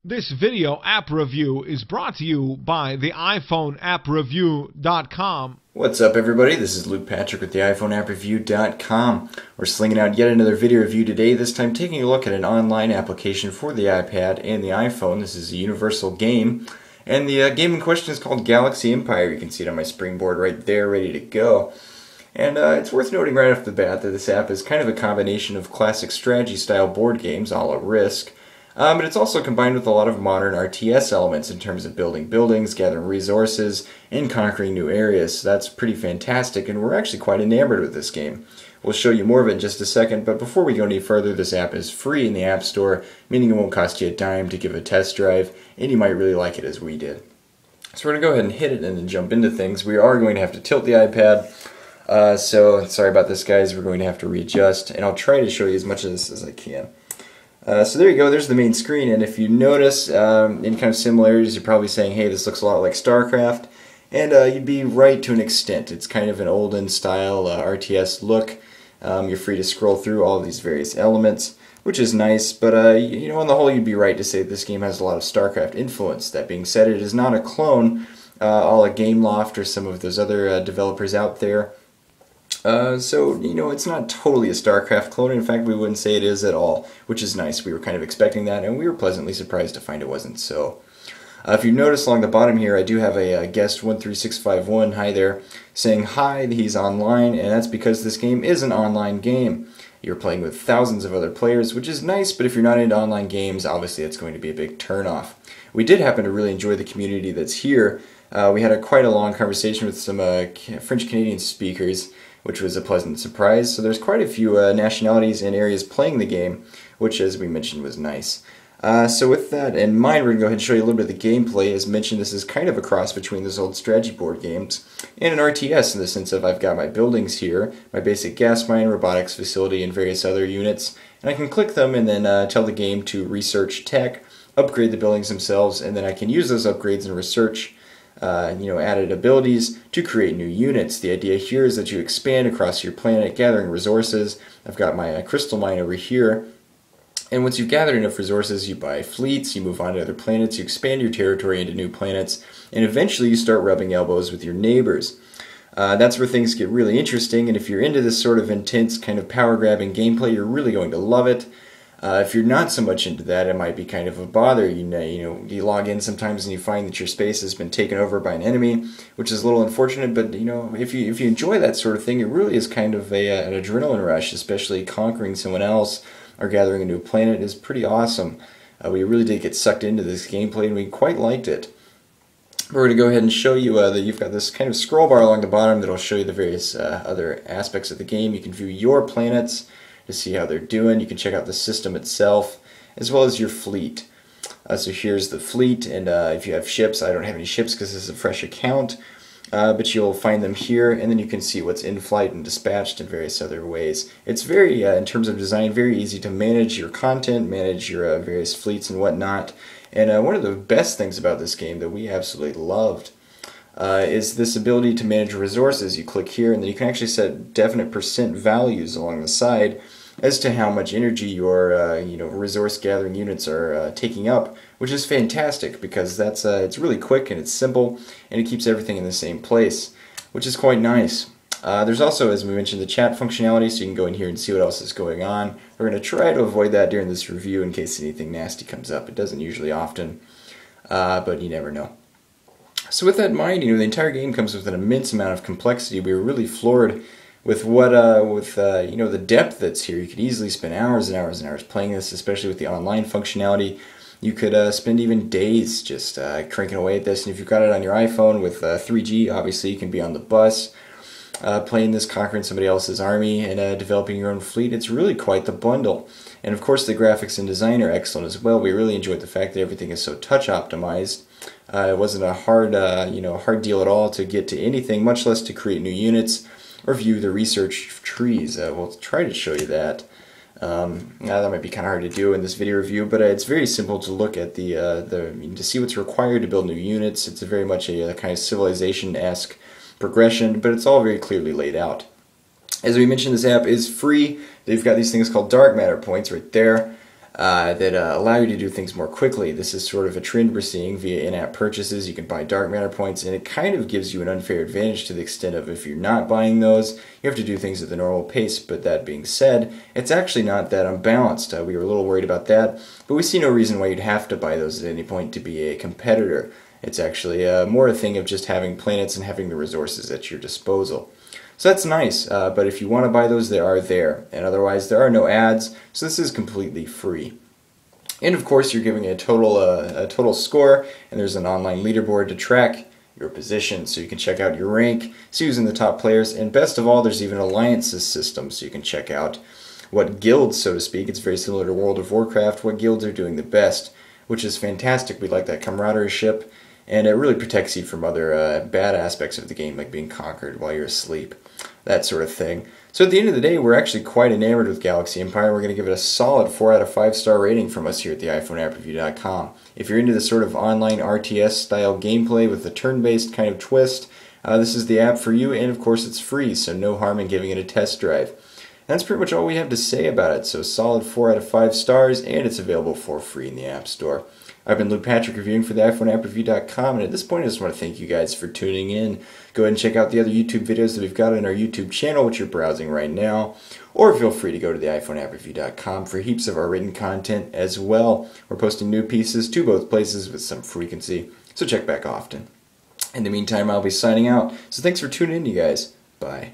This video app review is brought to you by the iPhoneAppReview.com. What's up, everybody? This is Luke Patrick with the iPhoneAppReview.com. We're slinging out yet another video review today, this time taking a look at an online application for the iPad and the iPhone. This is a universal game, and the game in question is called Galaxy Empire. You can see it on my springboard right there, ready to go. And it's worth noting right off the bat that this app is kind of a combination of classic strategy-style board games, a la Risk, but it's also combined with a lot of modern RTS elements in terms of building buildings, gathering resources, and conquering new areas. So that's pretty fantastic, and we're actually quite enamored with this game. We'll show you more of it in just a second, but before we go any further, this app is free in the App Store, meaning it won't cost you a dime to give a test drive, and you might really like it as we did. So we're going to go ahead and hit it and then jump into things. We are going to have to tilt the iPad, so sorry about this, guys. We're going to have to readjust, and I'll try to show you as much of this as I can. So there you go, there's the main screen, and if you notice any kind of similarities, you're probably saying, hey, this looks a lot like StarCraft, and you'd be right to an extent. It's kind of an olden style RTS look. You're free to scroll through all of these various elements, which is nice, but you know, on the whole, you'd be right to say this game has a lot of StarCraft influence. That being said, it is not a clone, a la Gameloft or some of those other developers out there. So, you know, it's not totally a StarCraft clone. In fact, we wouldn't say it is at all, which is nice. We were kind of expecting that, and we were pleasantly surprised to find it wasn't so. If you notice along the bottom here, I do have a guest 13651, hi there, saying hi, he's online, and that's because this game is an online game. You're playing with thousands of other players, which is nice, but if you're not into online games, obviously it's going to be a big turnoff. We did happen to really enjoy the community that's here. We had quite a long conversation with some French-Canadian speakers, which was a pleasant surprise. So there's quite a few nationalities and areas playing the game, which, as we mentioned, was nice. So with that in mind, we're going to go ahead and show you a little bit of the gameplay. As mentioned, this is kind of a cross between those old strategy board games and an RTS, in the sense of I've got my buildings here, my basic gas mine, robotics facility, and various other units, and I can click them and then tell the game to research tech, upgrade the buildings themselves, and then I can use those upgrades and research added abilities to create new units. The idea here is that you expand across your planet, gathering resources. I've got my crystal mine over here, and once you've gathered enough resources, you buy fleets, you move on to other planets, you expand your territory into new planets, and eventually you start rubbing elbows with your neighbors. That's where things get really interesting, and if you're into this sort of intense kind of power-grabbing gameplay, you're really going to love it. If you're not so much into that, it might be kind of a bother. You log in sometimes and you find that your space has been taken over by an enemy, which is a little unfortunate. But if you enjoy that sort of thing, it really is kind of an adrenaline rush. Especially conquering someone else or gathering a new planet is pretty awesome. We really did get sucked into this gameplay, and we quite liked it. We're going to go ahead and show you that you've got this kind of scroll bar along the bottom that'll show you the various other aspects of the game. You can view your planets to see how they're doing. You can check out the system itself, as well as your fleet. So here's the fleet, and if you have ships, I don't have any ships because this is a fresh account, but you'll find them here, and then you can see what's in flight and dispatched in various other ways. It's very, in terms of design, very easy to manage your content, manage your various fleets and whatnot. And one of the best things about this game that we absolutely loved is this ability to manage resources. You click here, and then you can actually set definite percent values along the side as to how much energy your resource gathering units are taking up, which is fantastic because it's really quick and it's simple, and it keeps everything in the same place, which is quite nice. There's also, as we mentioned, the chat functionality, so you can go in here and see what else is going on. We're going to try to avoid that during this review in case anything nasty comes up. It doesn't usually often, but you never know. So with that in mind, the entire game comes with an immense amount of complexity. We were really floored with the depth that's here. You could easily spend hours and hours and hours playing this, especially with the online functionality. You could spend even days just cranking away at this, and if you've got it on your iPhone with 3G, obviously you can be on the bus playing this, conquering somebody else's army, and developing your own fleet. It's really quite the bundle. And of course the graphics and design are excellent as well. We really enjoyed the fact that everything is so touch optimized. It wasn't a hard deal at all to get to anything, much less to create new units or view the research trees. We'll try to show you that. That might be kind of hard to do in this video review, but it's very simple to look at to see what's required to build new units. It's very much a kind of civilization-esque progression, but it's all very clearly laid out. As we mentioned, this app is free. They've got these things called dark matter points right there. that allow you to do things more quickly. This is sort of a trend we're seeing via in-app purchases. You can buy dark matter points, and it kind of gives you an unfair advantage to the extent of if you're not buying those, you have to do things at the normal pace. But that being said, it's actually not that unbalanced. We were a little worried about that, but we see no reason why you'd have to buy those at any point to be a competitor. It's actually more a thing of just having planets and having the resources at your disposal. So that's nice, but if you want to buy those, they are there, and otherwise there are no ads, so this is completely free. And of course, you're giving a total score, and there's an online leaderboard to track your position, so you can check out your rank, see who's in the top players, and best of all, there's even alliances system, so you can check out what guilds, so to speak. It's very similar to World of Warcraft, what guilds are doing the best, which is fantastic. We like that camaraderie, and it really protects you from other bad aspects of the game, like being conquered while you're asleep, that sort of thing. So at the end of the day, we're actually quite enamored with Galaxy Empire. We're going to give it a solid 4 out of 5 star rating from us here at the iPhoneAppReview.com. If you're into the sort of online RTS style gameplay with a turn-based kind of twist, this is the app for you, and of course it's free, so no harm in giving it a test drive. And that's pretty much all we have to say about it, so solid 4 out of 5 stars, and it's available for free in the App Store. I've been Luke Patrick reviewing for the iPhoneAppReview.com, and at this point I just want to thank you guys for tuning in. Go ahead and check out the other YouTube videos that we've got on our YouTube channel, which you're browsing right now, or feel free to go to the iPhoneAppReview.com for heaps of our written content as well. We're posting new pieces to both places with some frequency, so check back often. In the meantime, I'll be signing out, so thanks for tuning in, you guys. Bye.